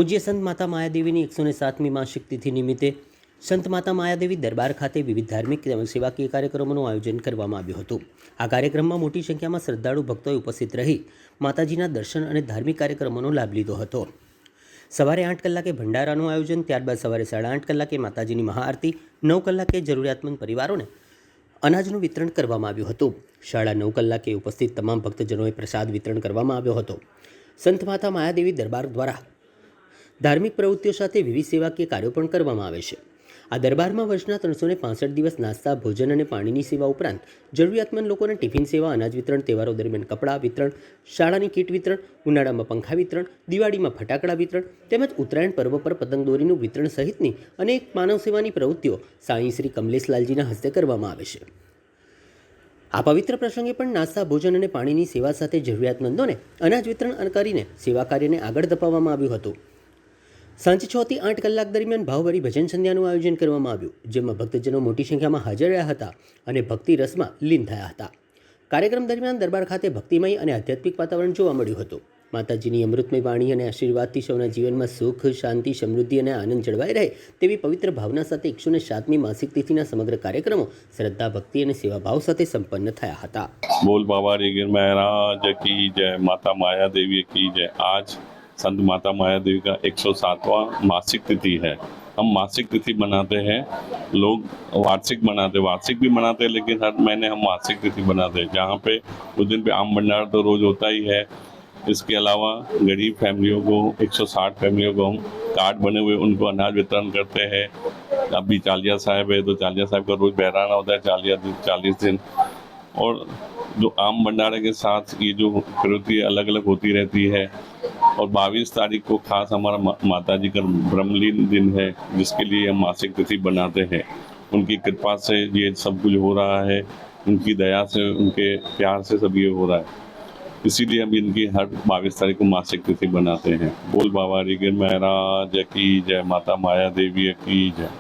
પૂજ્ય સંત માતા માયાદેવીની 107મી માસિક તિથિ નિમિત્તે સંત માતા માયાદેવી દરબાર ખાતે વિવિધ ધાર્મિક તેમજ સેવાકીય કાર્યક્રમોનું આયોજન કરવામાં આવ્યું હતું। આ કાર્યક્રમમાં મોટી સંખ્યામાં શ્રદ્ધાળુ ભક્તોએ ઉપસ્થિત રહી માતાજીના દર્શન અને ધાર્મિક કાર્યક્રમોનો લાભ લીધો હતો। સવારે 8 કલાકે ભંડારાનું આયોજન, ત્યારબાદ સવારે 8:30 કલાકે માતાજીની મહાઆરતી, 9 કલાકે જરૂરિયાતમંદ પરિવારોને અનાજનું વિતરણ કરવામાં આવ્યું હતું। 9:30 કલાકે ઉપસ્થિત તમામ ભક્તજનોએ પ્રસાદ વિતરણ કરવામાં આવ્યો હતો। સંત માતા માયાદેવી દરબાર દ્વારા ધાર્મિક પ્રવૃત્તિઓ સાથે વિવિધ સેવાકીય કાર્યો પણ કરવામાં આવે છે। આ દરબારમાં વર્ષના 365 દિવસ નાસ્તા, ભોજન અને પાણીની સેવા ઉપરાંત જરૂરિયાતમંદ લોકોને ટિફિન સેવા, અનાજ વિતરણ, તહેવારો દરમિયાન કપડાં વિતરણ, શાળાની કીટ વિતરણ, ઉનાળામાં પંખા વિતરણ, દિવાળીમાં ફટાકડા વિતરણ તેમજ ઉત્તરાયણ પર્વ પર પતંગ દોરીનું વિતરણ સહિતની અનેક માનવ સેવાની પ્રવૃત્તિઓ સાંઈ શ્રી કમલેશલાલજીના હસ્તે કરવામાં આવે છે। આ પવિત્ર પ્રસંગે પણ નાસ્તા, ભોજન અને પાણીની સેવા સાથે જરૂરિયાતમંદોને અનાજ વિતરણ કરીને સેવા કાર્યને આગળ ધપાવવામાં આવ્યું હતું। સાંજે 6 થી 8 કલાક દરમિયાન ભાવભરી ભજન સંધ્યાનું આયોજન કરવામાં આવ્યું, જેમાં ભક્તજનો મોટી સંખ્યામાં હાજર રહ્યા હતા અને ભક્તિ રસમાં લીન થયા હતા। કાર્યક્રમ દરમિયાન દરબાર ખાતે ભક્તિમય અને આધ્યાત્મિક વાતાવરણ જોવા મળ્યું હતું। માતાજીની અમૃતમય વાણી અને આશીર્વાદથી સૌના જીવનમાં સુખ, શાંતિ, સમૃદ્ધિ અને આનંદ જળવાઈ રહે તેવી પવિત્ર ભાવના સાથે 107મી માસિક તિથિના સમગ્ર કાર્યક્રમો શ્રદ્ધા, ભક્તિ અને સેવાભાવ સાથે સંપન્ન થયા હતા। बोल बाबा गिर महाराज की जय, माता माया देवी की जय। आज संत माता माया देवी का 107वां मासिक तिथि है। हम मासिक तिथि मनाते हैं, लोग वार्षिक भी मनाते हैं, लेकिन हर महीने हम मासिक तिथि मनाते हैं, जहाँ पे उस दिन पे आम भंडारा तो रोज होता ही है। इसके अलावा गरीब फैमिलियों को 160 फैमिलियों को हम कार्ड बने हुए उनको अनाज वितरण करते हैं। अभी चालिया साहब है तो चालिया साहब का रोज बहराना होता है 40 दिन। और जो आम भंडारे के साथ ये जो प्रवृत्ति अलग अलग होती रहती है। और 22 तारीख को खास हमारा माता जी का ब्रह्मलीन दिन है, जिसके लिए हम मासिक तिथि बनाते हैं। उनकी कृपा से ये सब कुछ हो रहा है, उनकी दया से, उनके प्यार से सब ये हो रहा है, इसीलिए हम इनकी हर 22 तारीख को मासिक तिथि बनाते हैं। बोल बाबा गिर महाराज की जय, माता माया देवी की जय।